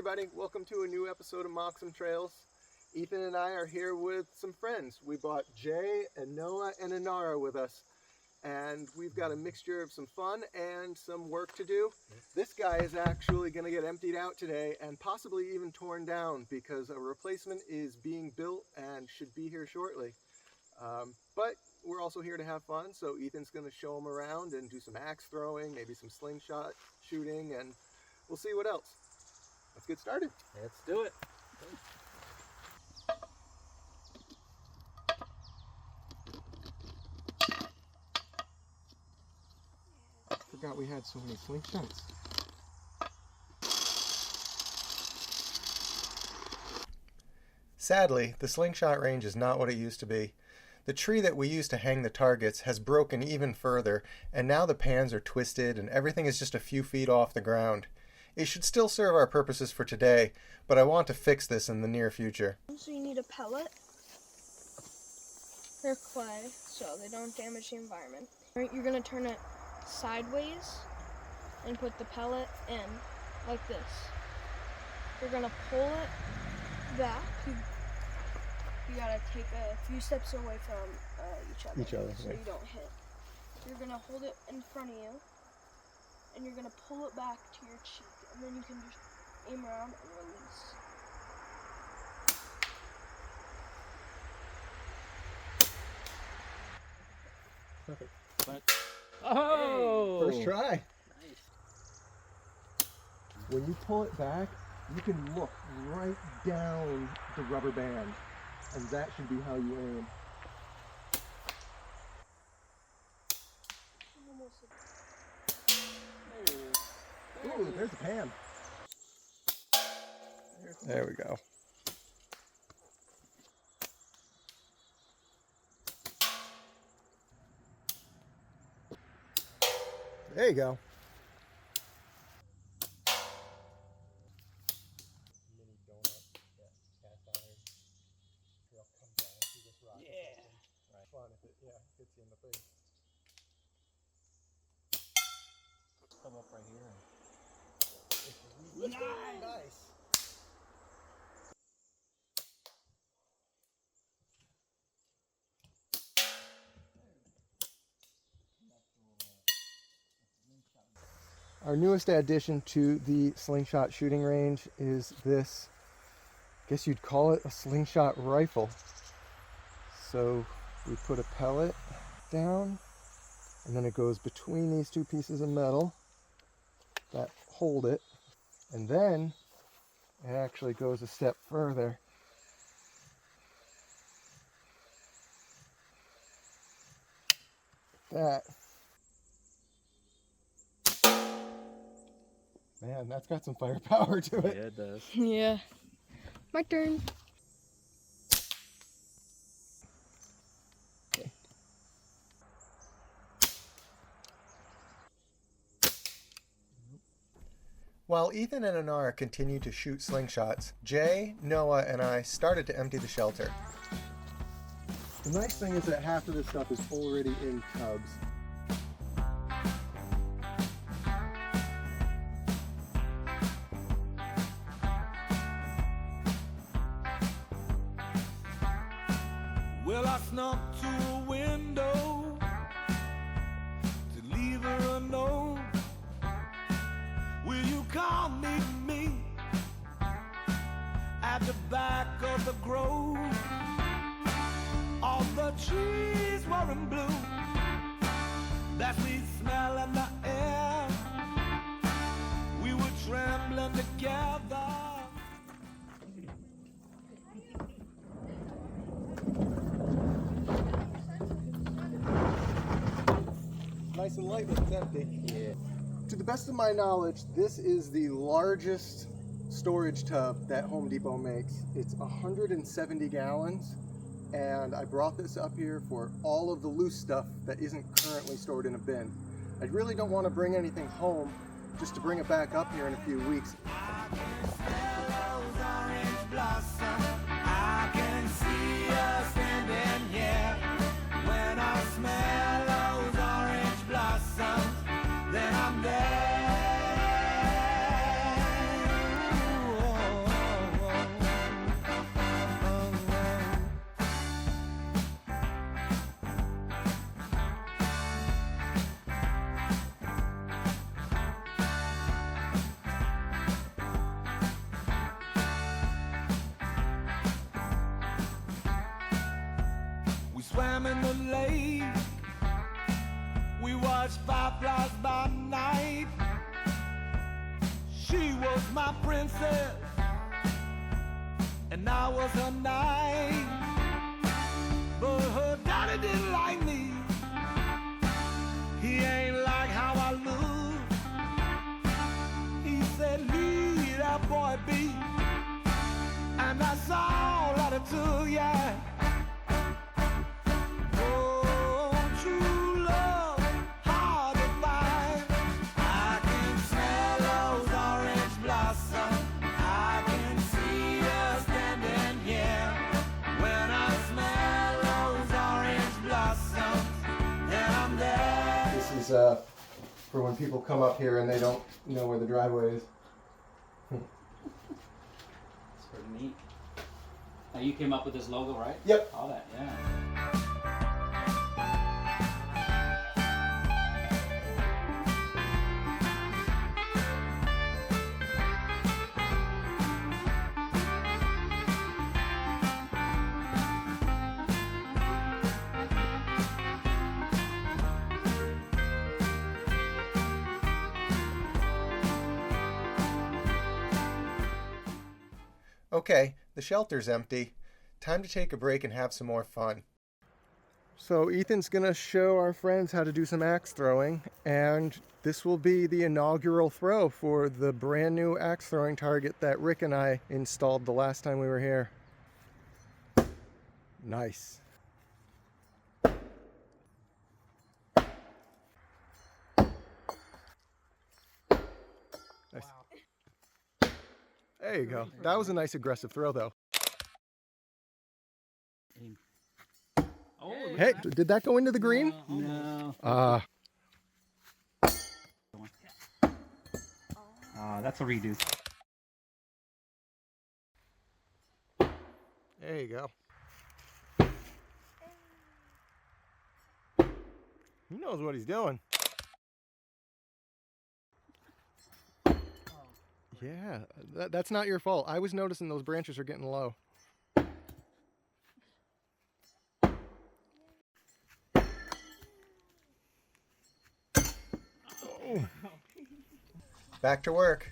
everybody, welcome to a new episode of Moxham Trails. Ethan and I are here with some friends. We brought Jay and Noah and Inara with us, and we've got a mixture of some fun and some work to do. This guy is actually going to get emptied out today and possibly even torn down because a replacement is being built and should be here shortly. But we're also here to have fun, so Ethan's going to show them around and do some axe throwing, maybe some slingshot shooting, and we'll see what else. Let's get started. Let's do it. Forgot we had so many slingshots. Sadly, the slingshot range is not what it used to be. The tree that we used to hang the targets has broken even further, and now the pans are twisted and everything is just a few feet off the ground. It should still serve our purposes for today, but I want to fix this in the near future. So you need a pellet or clay so they don't damage the environment. You're going to turn it sideways and put the pellet in like this. You're going to pull it back. You got to take a few steps away from each other so right. you don't hit. You're going to hold it in front of you and you're going to pull it back to your cheek. And then you can just aim around and release. Perfect. Oh! First try. Nice. When you pull it back, you can look right down the rubber band, and that should be how you aim. Ooh, there's the pan. There we go. There you go. Mini donut, cast iron. It'll come down through this rock. Yeah. Right. Fun if it hits you in the face. Come up right here. Nice. Our newest addition to the slingshot shooting range is this, I guess you'd call it a slingshot rifle. So we put a pellet down, and then it goes between these two pieces of metal that hold it, and then it actually goes a step further. That. Man, that's got some firepower to it. Yeah, it does. Yeah. My turn. Okay. While Ethan and Inara continued to shoot slingshots, Jay, Noah, and I started to empty the shelter. The nice thing is that half of this stuff is already in tubs. Well, I snuck to a window to leave her a note. Will you come meet me at the back of the grove? All the trees were in bloom, that sweet smell in the air. We were trembling together. Nice and light when it's empty. Yeah. To the best of my knowledge, this is the largest storage tub that Home Depot makes. It's 170 gallons, and I brought this up here for all of the loose stuff that isn't currently stored in a bin. I really don't want to bring anything home just to bring it back up here in a few weeks. I can smell those orange blossoms. I can see us standing here. When I smell those orange blossoms, then I'm there. swam in the lake. We watched fireflies by night. She was my princess, and I was her knight. But her daddy didn't like me. He ain't like how I look. He said, leave that boy be. And that's all that it took, yeah. Oh, true love, hard to find. I can smell those orange blossoms. I can see us standing here. When I smell those orange blossoms, then I'm there. This is for when people come up here and they don't know where the driveway is. It's pretty neat. Now you came up with this logo, right? Yep. All that, yeah. Okay, the shelter's empty. Time to take a break and have some more fun. So Ethan's gonna show our friends how to do some axe throwing, and this will be the inaugural throw for the brand new axe throwing target that Rick and I installed the last time we were here. Nice. Nice. There you go. That was a nice aggressive throw, though. Oh, Hey, did that go into the green? no. That's a redo. There you go. He knows what he's doing. Yeah, that's not your fault. I was noticing those branches are getting low. Oh. Back to work.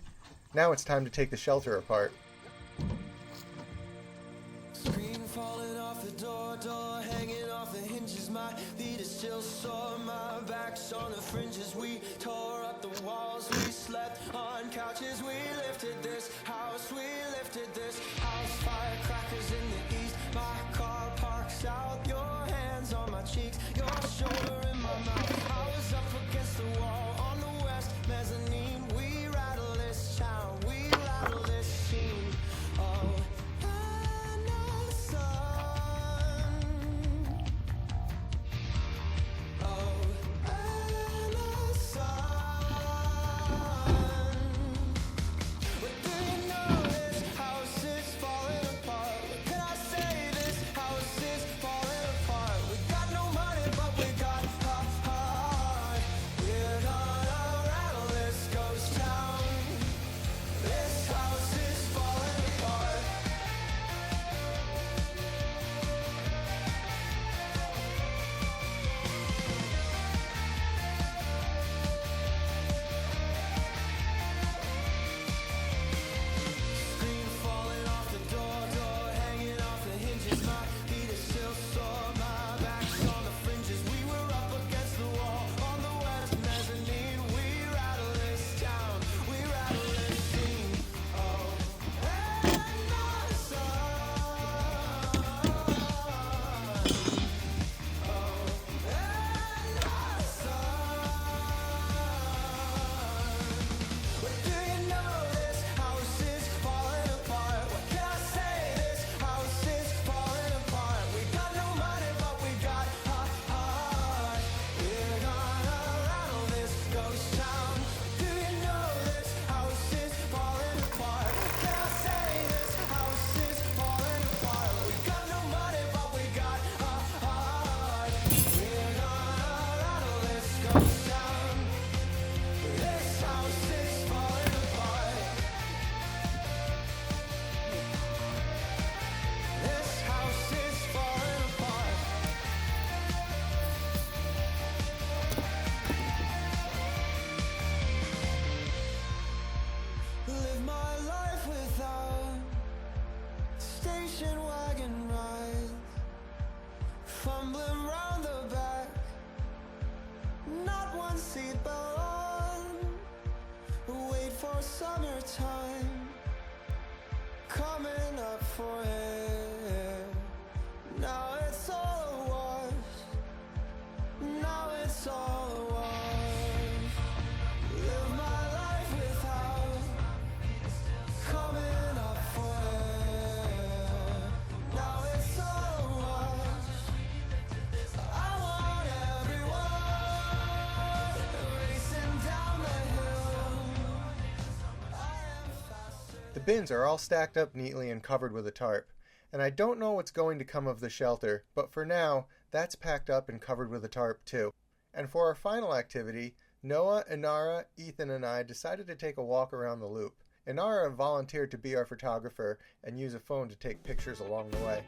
Now it's time to take the shelter apart. Screen falling off the door hanging off the hinges. My feet are still sore, my back's on the fringes. We tore up the walls, we slept on couches. We lifted this house, firecrackers in the east. My car parks out, your hands on my cheeks, your shoulder in my mouth. I was up against the wall on the west mezzanine. We rattle this town, we rattle this scene. Oh, and the sun. Oh, and the sun. But do you know this house is bins are all stacked up neatly and covered with a tarp, and I don't know what's going to come of the shelter, but for now, that's packed up and covered with a tarp too. And for our final activity, Noah, Inara, Ethan, and I decided to take a walk around the loop. Inara volunteered to be our photographer and use a phone to take pictures along the way.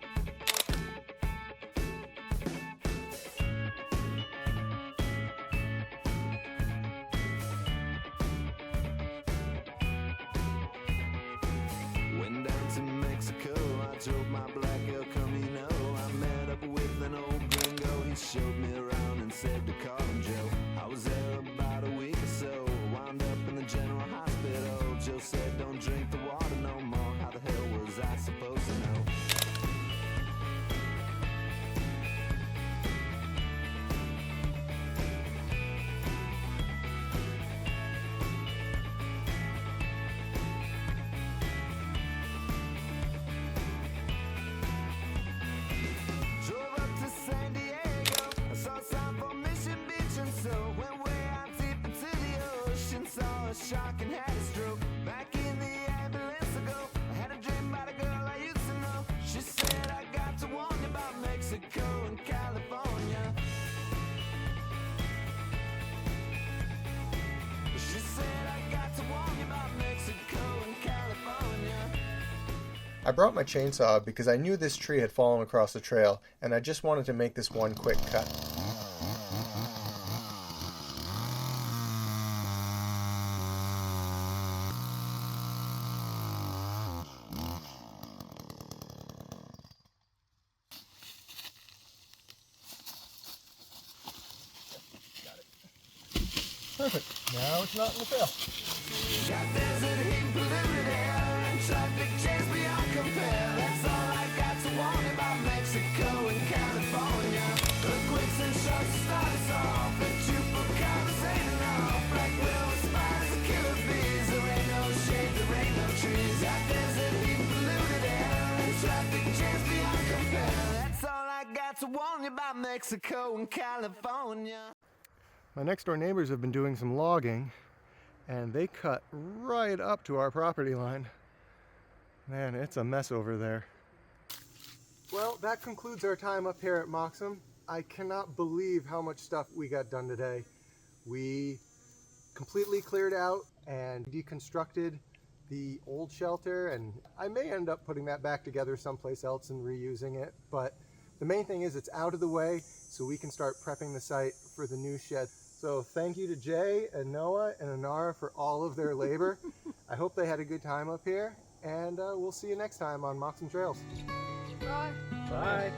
Went down to Mexico, I drove my black El Camino. I met up with an old gringo, he showed me around and said to call him Joe. I was there about a week or so, wound up in the general hospital. Joe said don't drink the water no more, how the hell was I supposed to know? Drove up to San Diego, I saw sign for Mission Beach, and so went way out deep into the ocean. Saw a shark and had a stroke. Back in the ambulance I go, I had a dream about a girl I used to know. She said I got to warn you about Mexico and California. She said I got to warn you about Mexico and California. I brought my chainsaw because I knew this tree had fallen across the trail, and I just wanted to make this one quick cut. Perfect. Now it's not in the trail. Got desert heat, polluted air, and traffic jams beyond compare. That's all I got to warn about Mexico and California. Earthquakes and sharks start us off, and chupacabras ain't enough. Black widows, spiders, and killer bees. There ain't no shade, there ain't no trees. Got desert heat, polluted air, and traffic jams beyond compare. That's all I got to warn you about Mexico and California. My next door neighbors have been doing some logging, and they cut right up to our property line. Man, it's a mess over there. Well, that concludes our time up here at Moxham. I cannot believe how much stuff we got done today. We completely cleared out and deconstructed the old shelter, and I may end up putting that back together someplace else and reusing it, but the main thing is it's out of the way so we can start prepping the site for the new shed. So thank you to Jay and Noah and Inara for all of their labor. I hope they had a good time up here, and we'll see you next time on Moxham Trails. Bye. Bye.